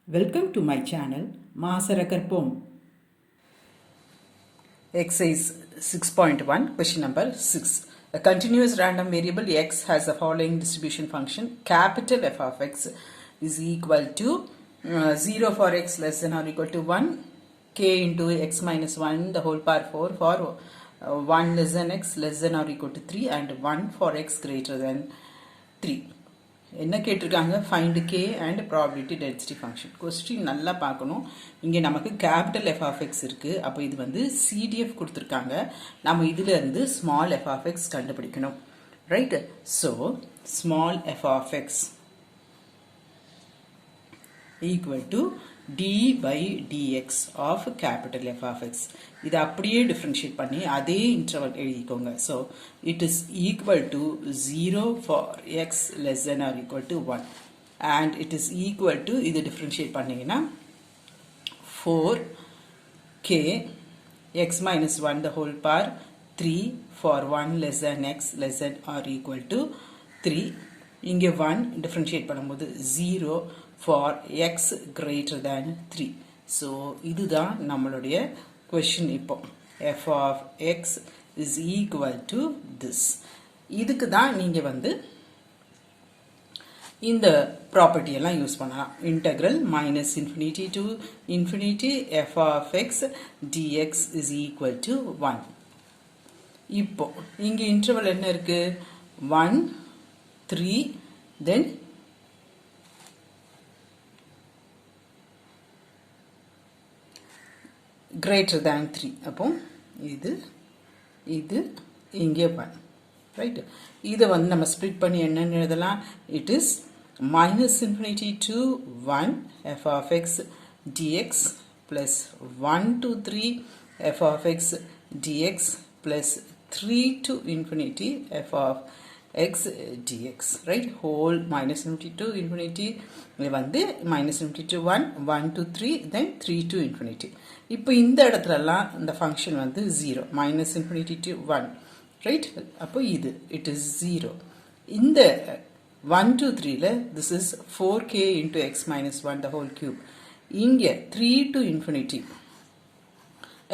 Welcome to my channel, Maasarakarpom. Exercise 6.1, question number 6. A continuous random variable x has the following distribution function. Capital F of x is equal to 0 for x less than or equal to 1, k into x minus 1 the whole power 4 for 1 less than x less than or equal to 3 and 1 for x greater than 3. என்ன கேட்டிருக்காங்க find k and probability density function. question நல்லா பார்க்கணும். இங்கே நமக்கு capital f of x இருக்கு. அப்போ இது வந்து CDF கொடுத்திருக்காங்க. நாம இதில இருந்து small f of x கண்டுபிடிக்கணும். right? So small f of x equal to d by dx of capital F of x. இது அப்படியே differentiate பண்ணி அதே interval எழுதிக்கோங்க. So it is equal to 0 for x less than or equal to 1 and it is equal to இது differentiate பண்ணீங்கன்னா 4k x minus 1 the whole power 3 for 1 less than x less than or equal to 3. இங்கே 1 differentiate பண்ணும்போது 0 for x greater than 3. So இதுதான் நம்மளுடைய question இப்போ. f of x is equal to this. இதுக்கு தான் நீங்க வந்து இந்த ப்ராப்பர்ட்டி எல்லாம் யூஸ் பண்ணலாம். integral minus infinity to infinity f of x dx is equal to 1. இப்போ இங்க interval என்ன இருக்கு? 1 3 then greater than 3. அப்போ இது இங்கே 1. right? இதை வந்து நம்ம ஸ்ப்ளிட் பண்ணி என்னன்னு எழுதலாம்? it is minus infinity to 1 f of x dx plus 1 to 3 f of x dx plus 3 to infinity f of x dx. right? whole minus infinity to infinity வந்து minus infinity to 1 1 to 3 then 3 to infinity. இப்போ இந்த இடத்துலலாம் இந்த function வந்து 0 minus infinity to 1. right? அப்போ இது it is 0. இந்த 1 to 3ல this is 4k into x minus 1 the whole cube. இங்க 3 to infinity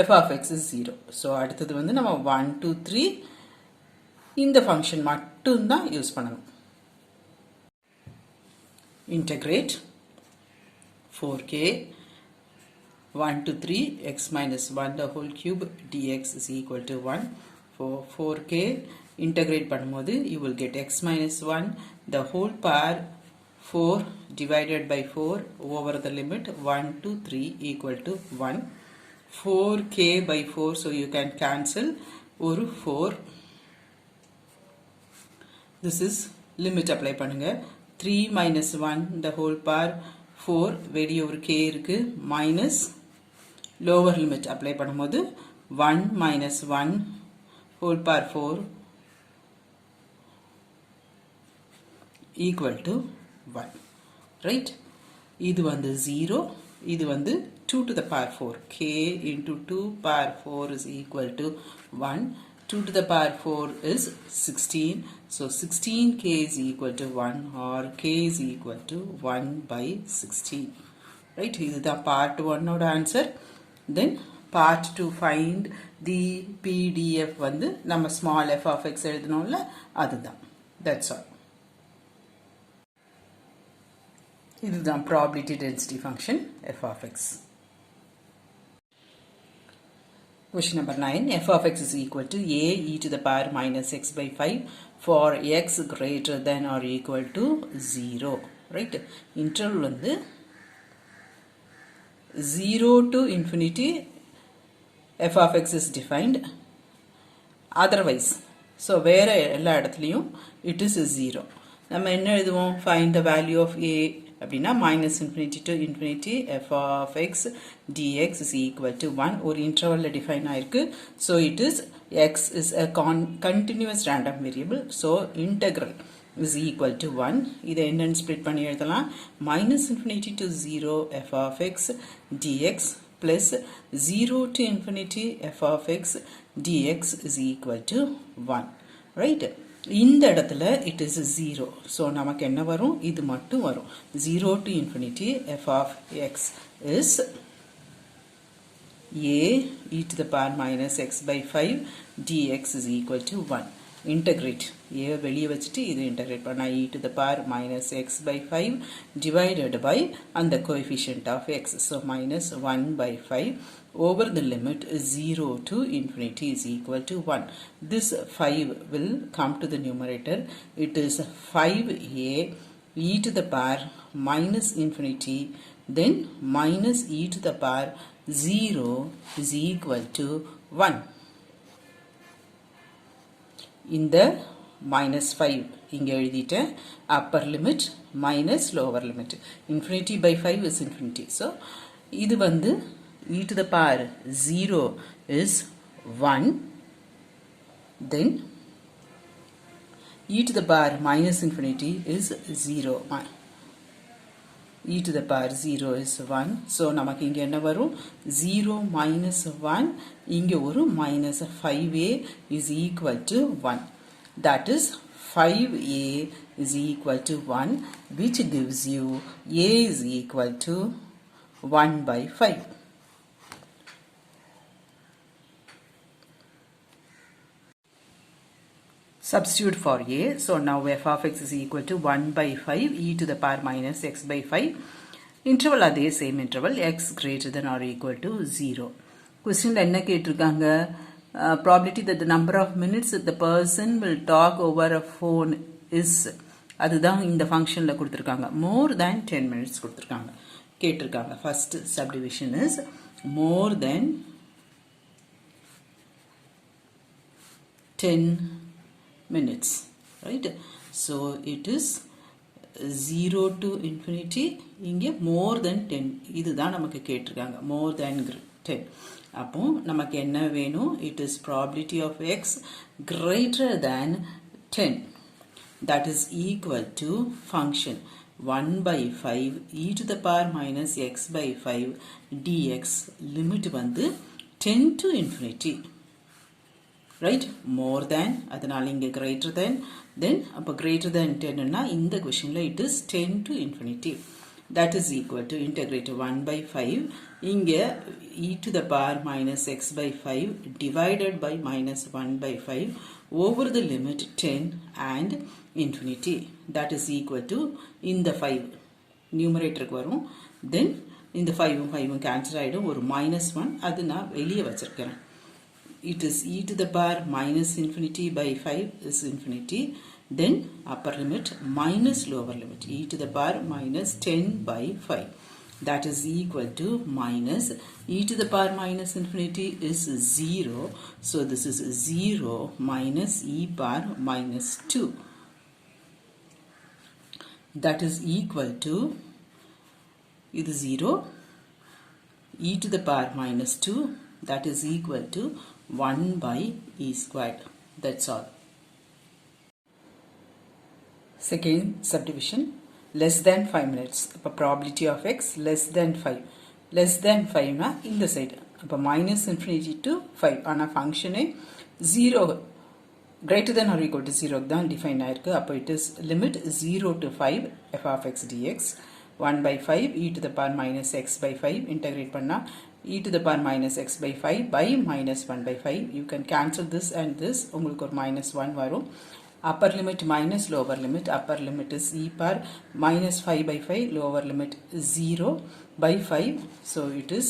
f of x is 0. so அடுத்தது வந்து நம்ம 1 to 3 இந்த ஃபங்க்ஷன் மட்டும் தான் யூஸ் பண்ணணும். integrate 4k 1 to 3 x minus 1 the whole cube dx is equal to 1. for 4k integrate பண்ணும்போது you will get x minus 1 the whole power 4 divided by 4 over the limit 1 to 3 equal to 1. 4k by 4 so you can cancel ஒரு 4. this is limit apply பண்ணுங்க. 3 minus 1 the whole power 4 வெளியே ஒரு k இருக்கு minus lower limit apply பண்ணும்போது 1 minus 1 whole power 4 equal to 1. right? இது வந்து 0 இது வந்து 2 to the power 4 k into 2 power 4 is equal to 1. 2 to the power 4 is 16. so 16k is equal to 1 or k is equal to 1 by 16. right? இதுதான் part 1 ஓட answer. then part 2 find the pdf வந்து நம்ம small f of x எழுதணும்ல அதுதான். that's all. இதுதான் probability density function f of x. question number 9. f of x is equal to a e to the power minus x by 5 for x greater than or equal to 0. right? interval வந்து 0 to infinity f of x is defined. otherwise so வேற எல்லா இடத்துலயும் it is 0. நம்ம என்ன எழுதுவோம்? find the value of a அப்படின்னா minus infinity to infinity f of x dx is equal to 1. ஒரு intervalல define ஆயிருக்கு. so it is x is a continuous random variable. so integral is equal to 1. இதை என்னன்னு split பண்ணி எழுதலாம்? minus infinity to 0 f of x dx plus 0 to infinity f of x dx is equal to 1. right? இந்த இடத்துல it is 0. So நமக்கு என்ன வரும்? இது மட்டும் வரும். 0 to infinity f of x is a e to the power minus x by 5 dx is equal to 1. Integrate. A வெளியே வச்சிட்டு இது integrate பண்ணா e to the power minus x by 5 divided by and the coefficient of x. So minus 1 by 5 over the limit 0 to infinity is equal to 1. This 5 will come to the numerator. It is 5a e to the power minus infinity then minus e to the power 0 is equal to 1. இந்த minus 5 இங்கே எழுதிட்டேன். upper limit minus lower limit. Infinity by 5 is infinity. So இது வந்து e to the power 0 is 1. Then e to the power minus infinity is 0. e to the power 0 is 1. So நமக்கு இங்கே என்ன வரும்? 0 minus 1 இங்கே ஒரு minus 5a is equal to 1. That is 5a is equal to 1, which gives you a is equal to 1 by 5. Substitute for a. So now f of x is equal to 1 by 5 e to the power minus x by 5. Interval are the same interval x greater than or equal to 0. Question என்ன கேட்டிருக்காங்க? Probability that the number of minutes that the person will talk over a phone is அதுதான் இந்த ஃபங்க்ஷன்ல கொடுத்திருக்காங்க. more than 10 minutes கொடுத்திருக்காங்க. கேட்டிருக்காங்க. First subdivision is more than 10 minutes, right? So it is 0 to infinity இங்கே more than 10. இதுதான் நமக்கு கேட்டிருக்காங்க. more than 10. அப்போ நமக்கு என்ன வேணும்? It is probability of x greater than 10. That is equal to function 1 by 5 e to the power minus x by 5 dx. limit வந்து 10 to infinity. Right? More than, அதனால இங்கே greater than, then அப்போ greater than 10 னா இந்த questionல it is 10 to infinity. That is equal to integrate 1 by 5 இங்கே e to the power minus x by 5 divided by minus 1 by 5 over the limit 10 and infinity. That is equal to இந்த 5 numerator வரும். Then இந்த 5 5 cancel ஆயிடும். ஒரு minus 1 அது நான் வெளியே வச்சிருக்கிறேன். It is e to the power minus infinity by 5 is infinity. Then upper limit minus lower limit e to the power minus 10 by 5. That is equal to minus e to the power minus infinity is 0. So this is 0 minus e power minus 2. That is equal to இது 0 e to the power minus 2. That is equal to 1 by e squared. That's all. Second subdivision, less than 5 minutes. அப்போ probability of x less than 5. less than 5 னா இந்த side. அப்போ minus infinity to 5. ஆனால் ஃபங்க்ஷனே 0 greater than or equal to 0 தான் define ஆயிருக்கு. அப்போ it is limit 0 to 5 f of x dx 1 by 5 e to the power minus x by 5 integrate பண்ணா e to the power minus x by 5 by minus 1 by 5. You can cancel this and this. உங்களுக்கு ஒரு minus 1 வரும். Upper limit minus lower limit. Upper limit is e power minus 5 by 5. Lower limit 0 by 5. So it is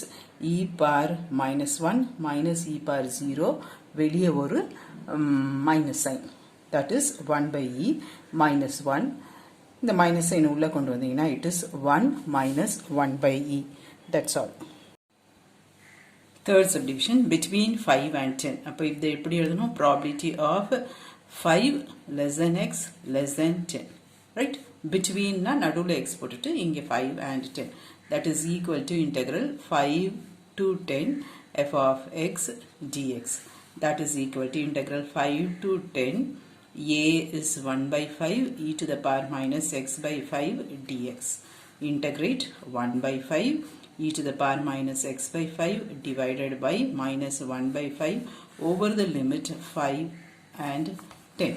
e power minus 1 minus e power 0. வெளியே ஒரு minus sign. That is 1 by e minus 1. இந்த minus sign உள்ள கொண்டு வந்தீங்கன்னா it is 1 minus 1 by e. That's all. Third subdivision between 5 and 10. அப்போ இது எப்படி எழுதணும்? Probability of 5 less than x less than 10. Right? Between na நடுவுல x போட்டுட்டு இங்கே 5 and 10. That is equal to integral 5 to 10 f of x dx. That is equal to integral 5 to 10 a is 1 by 5 e to the power minus x by 5 dx. Integrate 1 by 5 e to the power minus x by 5 divided by minus 1 by 5 over the limit 5 and 10.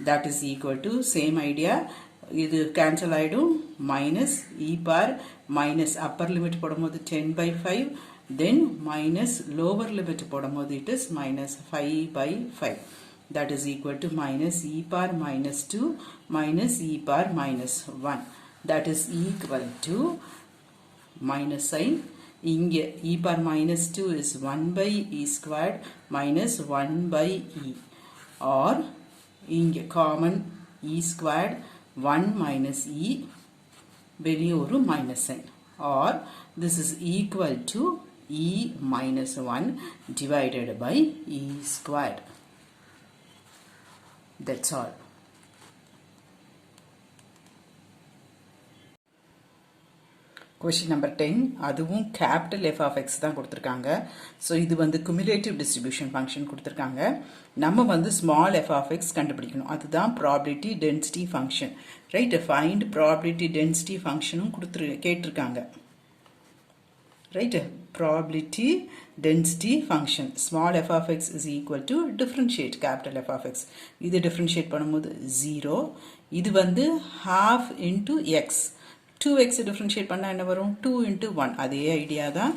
that is equal to same idea இது cancel ஆயிடும் minus e power minus upper limit போடும்போது 10 by 5 then minus lower limit போடும்போது it is minus 5 by 5 that is equal to minus e power minus 2 minus e power minus 1 that is equal to minus sign இங்கே e power minus 2 is 1 by e squared minus 1 by e or இங்கே common e squared 1 minus e வெளியே ஒரு minus sign or this is equal to e minus 1 divided by e squared. That's all. Question number 10 அதுவும் capital f of x தான் கொடுத்திருக்காங்க so இது வந்து cumulative distribution function கொடுத்திருக்காங்க நம்ம வந்து small f of x கண்டுபிடிக்கணும் அதுதான் probability density function right find probability density functionும் கேட்டிருக்காங்க right probability density function small f of x is equal to differentiate capital F of x இது differentiate பண்ணும்போது 0 இது வந்து half into x 2x differentiate பண்ணா என்ன வரும் 2 into 1 அதே ஐடியா தான்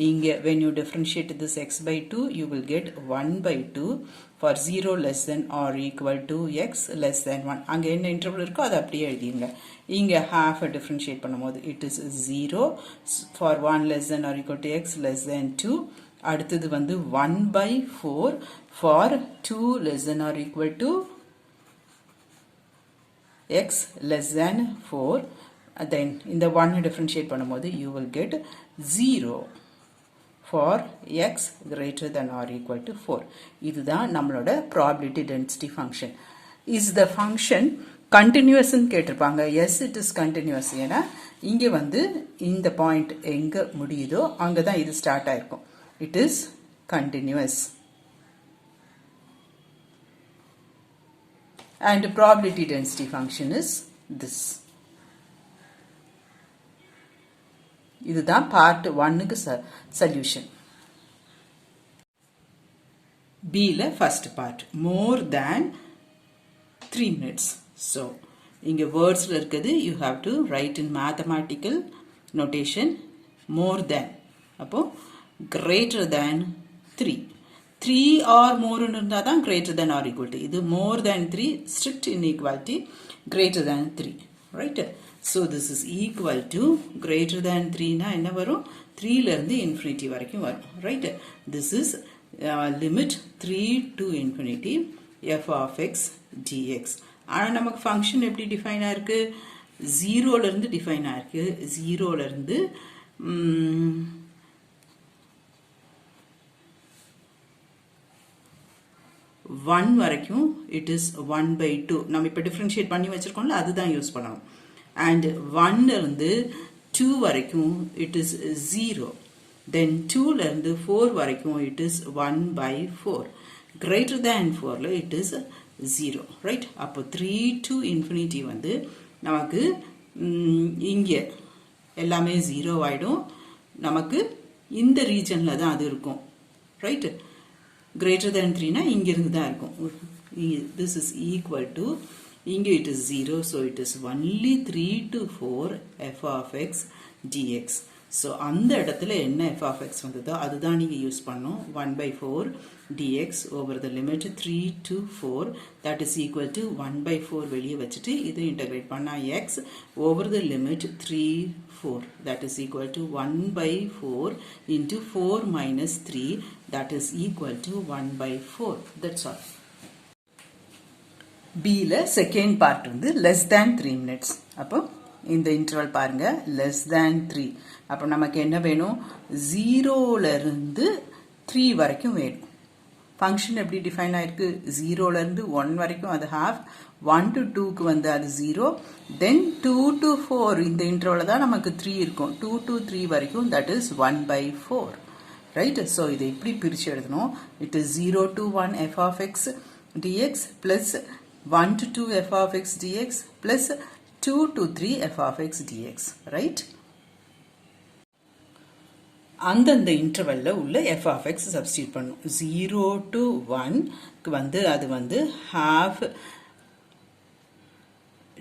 இங்க when you differentiate this x by 2 you will get 1 by 2 for 0 less than or equal to x less than 1 அங்க என்ன இன்டர்வல் இருக்கோ அது அப்படியே எழுதிங்க இங்க half differentiate பண்ணும்போது it is 0 for 1 less than or equal to x less than 2 அடுத்தது வந்து 1 by 4 for 2 less than or equal to x less than 4 then in the 1 differentiate பண்ணும்போது you will get 0 for x greater than or equal to 4 இதுதான் நம்மளோட probability density function is the function continuous ன்னு கேட்டிருப்பாங்க yes it is continuous ஏனா இங்க வந்து இந்த point எங்க முடியுதோ அங்க தான் இது ஸ்டார்ட் ஆயிருக்கும் it is continuous and probability density function is this இதுதான் part 1க்கு solution B ல first part more than 3 minutes so இங்க wordsல இருக்குது you have to write in mathematical notation more than அப்போ greater than 3 3 or more இருந்தா தான் greater than or equal to இது more than 3 strict inequality greater than 3 right so this is equal to greater than 3 na enna varum 3 la irundhu infinity varaikkum varum right this is limit 3 to infinity f of x dx ana namak function eppadi define aayirukku 0 la irundhu define aayirukku 0 la irundhu 1 varaikkum it is 1 by 2 nam ipo differentiate panni vechirukomla adu dhaan use pananum and 1 irundhu 2 varaikkum it is 0 then 2 la irundhu 4 varaikkum it is 1 by 4 greater than 4 la it is 0 right appo 3 to infinity வந்து நமக்கு இங்க எல்லாமே 0 ஆயிடும் நமக்கு இந்த ரீஜன்ல தான் அது இருக்கும் right greater than 3 na இங்க இருந்து தான் இருக்கும் this is equal to இங்க it is 0 so it is only 3 to 4 f of x dx so அந்த இடத்துல என்ன f of x வந்ததோ அதுதான் நீங்க யூஸ் பண்ணனும் 1 by 4 dx over the limit 3 to 4 that is equal to 1 by 4 வெளியே வச்சிட்டு இதை இன்டகிரேட் பண்ணா x over the limit 3 4 that is equal to 1 by 4 into 4 minus 3 that is equal to 1 by 4 that's all B ல second part வந்து less than 3 minutes அப்போ இந்த interval பாருங்க less than 3 அப்போ நமக்கு என்ன வேணும் 0 ல இருந்து 3 வரைக்கும் வேணும் function எப்படி define ஆயிருக்கு 0 ல இருந்து 1 வரைக்கும் அது half 1 to 2 க்கு வந்து அது 0 then 2 to 4 இந்த interval தான் நமக்கு 3 இருக்கும் 2 to 3 வரைக்கும் that is 1 by 4 right so இதை இப்படி பிரிச்சு எழுதணும் it is 0 to 1 f of x dx plus 1 to 2 f of x dx plus 2 to 3 f of x dx right அந்தந்த இன்டர்வல்ல உள்ள f of x சப்ஸ்டிட்யூட் பண்ணனும் 0 to 1 க்கு வந்து அது வந்து half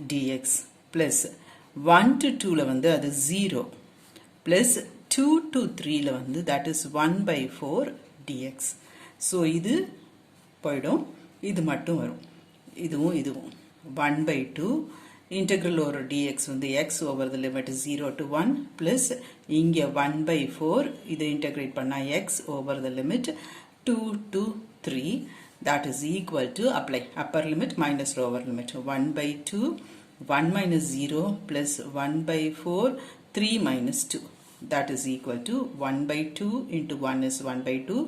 dx plus 1 to 2 ல வந்து அது 0 plus 2 to 3 ல வந்து that is 1 by 4 dx. so இது போயிடும், இது மட்டும் வரும், இதுவும் 1 by 2 integral over dx வந்து x over the limit 0 to 1 plus இங்க 1 by 4 இதை integrate பண்ணா x over the limit 2 to 3 that is equal to apply upper limit minus lower limit 1 by 2 1 minus 0 plus 1 by 4 3 minus 2 that is equal to 1 by 2 into 1 is 1 by 2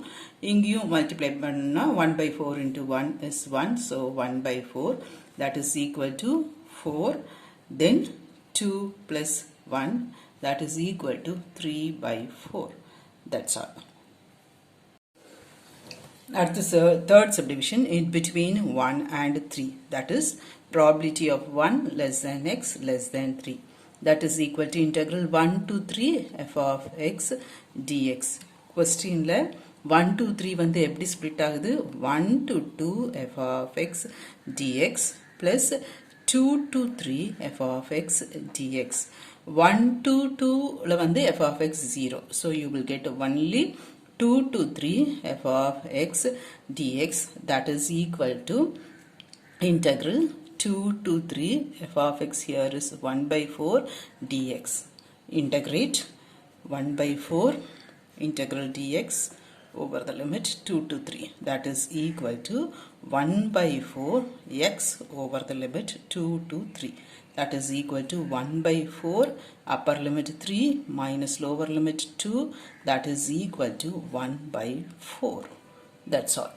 இங்கேயும் multiply பண்ணா 1 by 4 into 1 is 1 so 1 by 4 that is equal to 4 then 2 plus 1 that is equal to 3 by 4 that's all. At the third subdivision in between 1 and 3 that is probability of 1 less than x less than 3 that is equal to integral 1 to 3 f of x dx. question la 1 to 3 வந்து எப்படி split ஆகுது 1 to 2 f of x dx plus 2 to 3 f of x dx. 1 to 2 ல வந்து f of x 0 so you will get only 2 to 3 f of x dx that is equal to integral 2 to 3 f of x here is 1 by 4 dx. integrate 1 by 4 integral dx over the limit 2 to 3 that is equal to 1 by 4 x over the limit 2 to 3 that is equal to 1 by 4 upper limit 3 minus lower limit 2 that is equal to 1 by 4. That's all.